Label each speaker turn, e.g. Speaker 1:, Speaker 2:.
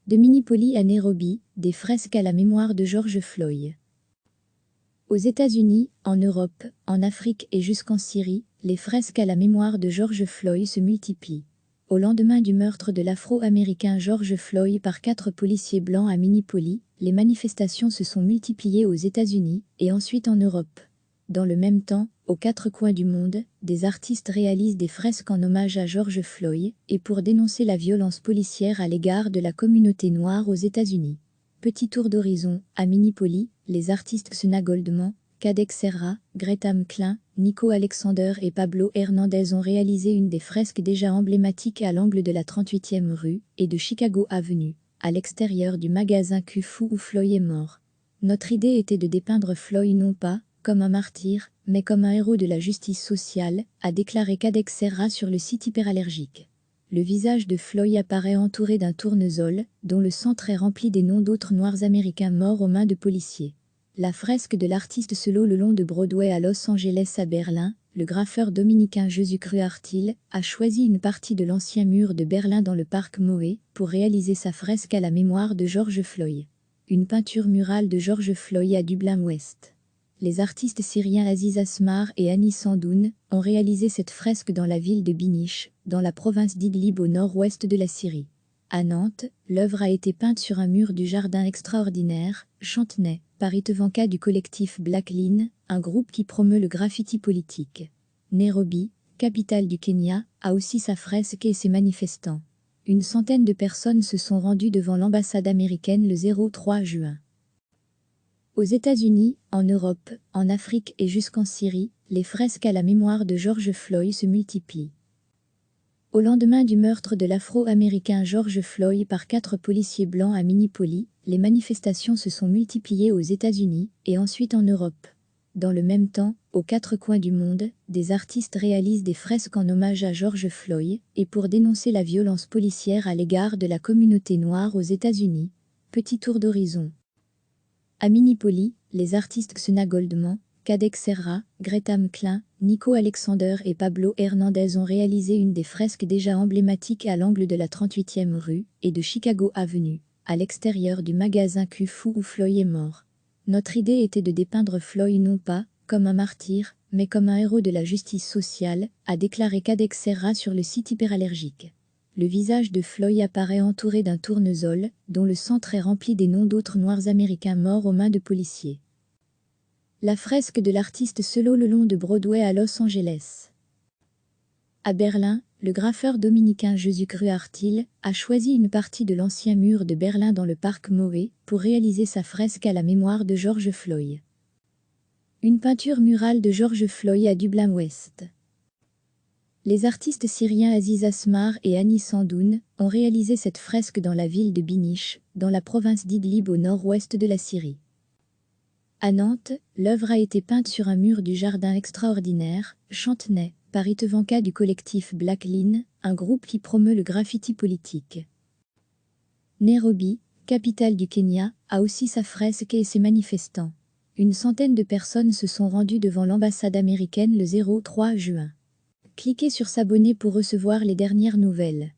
Speaker 1: De Minneapolis à Nairobi, des fresques à la mémoire de George Floyd. Aux États-Unis, en Europe, en Afrique et jusqu'en Syrie, les fresques à la mémoire de George Floyd se multiplient. Au lendemain du meurtre de l'Afro-Américain George Floyd par 4 policiers blancs à Minneapolis, les manifestations se sont multipliées aux États-Unis et ensuite en Europe. Dans le même temps, aux 4 coins du monde, des artistes réalisent des fresques en hommage à George Floyd et pour dénoncer la violence policière à l'égard de la communauté noire aux États-Unis. Petit tour d'horizon, à Minneapolis, les artistes Xena Goldman, Kadek Serra, Greta McClain, Nico Alexander et Pablo Hernandez ont réalisé une des fresques déjà emblématiques à l'angle de la 38e rue et de Chicago Avenue, à l'extérieur du magasin Kung-Fu où Floyd est mort. Notre idée était de dépeindre Floyd non pas comme un martyr, mais comme un héros de la justice sociale, a déclaré Kadek Serra sur le site hyperallergique. Le visage de Floyd apparaît entouré d'un tournesol, dont le centre est rempli des noms d'autres Noirs américains morts aux mains de policiers. La fresque de l'artiste solo le long de Broadway à Los Angeles à Berlin, le graffeur dominicain Jesucru Artil, a choisi une partie de l'ancien mur de Berlin dans le parc Moé pour réaliser sa fresque à la mémoire de George Floyd. Une peinture murale de George Floyd à Dublin-Ouest. Les artistes syriens Aziz Asmar et Anis Sandoun ont réalisé cette fresque dans la ville de Binish, dans la province d'Idlib au nord-ouest de la Syrie. À Nantes, l'œuvre a été peinte sur un mur du jardin extraordinaire, Chantenay, par Itevanka du collectif Black Line, un groupe qui promeut le graffiti politique. Nairobi, capitale du Kenya, a aussi sa fresque et ses manifestants. Une centaine de personnes se sont rendues devant l'ambassade américaine le 3 juin. Aux États-Unis, en Europe, en Afrique et jusqu'en Syrie, les fresques à la mémoire de George Floyd se multiplient. Au lendemain du meurtre de l'Afro-Américain George Floyd par 4 policiers blancs à Minneapolis, les manifestations se sont multipliées aux États-Unis et ensuite en Europe. Dans le même temps, aux 4 coins du monde, des artistes réalisent des fresques en hommage à George Floyd et pour dénoncer la violence policière à l'égard de la communauté noire aux États-Unis. Petit tour d'horizon. À Minneapolis, les artistes Xena Goldman, Kadek Serra, Greta McClain, Nico Alexander et Pablo Hernandez ont réalisé une des fresques déjà emblématiques à l'angle de la 38e rue et de Chicago Avenue, à l'extérieur du magasin Kung-Fu où Floyd est mort. Notre idée était de dépeindre Floyd non pas comme un martyr, mais comme un héros de la justice sociale, a déclaré Kadek Serra sur le site hyperallergique. Le visage de Floyd apparaît entouré d'un tournesol, dont le centre est rempli des noms d'autres Noirs américains morts aux mains de policiers. La fresque de l'artiste solo le long de Broadway à Los Angeles. À Berlin, le graffeur dominicain Jesucru Artil a choisi une partie de l'ancien mur de Berlin dans le parc Moé pour réaliser sa fresque à la mémoire de George Floyd. Une peinture murale de George Floyd à Dublin-Ouest. Les artistes syriens Aziz Asmar et Anis Sandoun ont réalisé cette fresque dans la ville de Binish, dans la province d'Idlib au nord-ouest de la Syrie. À Nantes, l'œuvre a été peinte sur un mur du jardin extraordinaire, Chantenay, par Itevanka du collectif Black Line, un groupe qui promeut le graffiti politique. Nairobi, capitale du Kenya, a aussi sa fresque et ses manifestants. Une centaine de personnes se sont rendues devant l'ambassade américaine le 3 juin. Cliquez sur s'abonner pour recevoir les dernières nouvelles.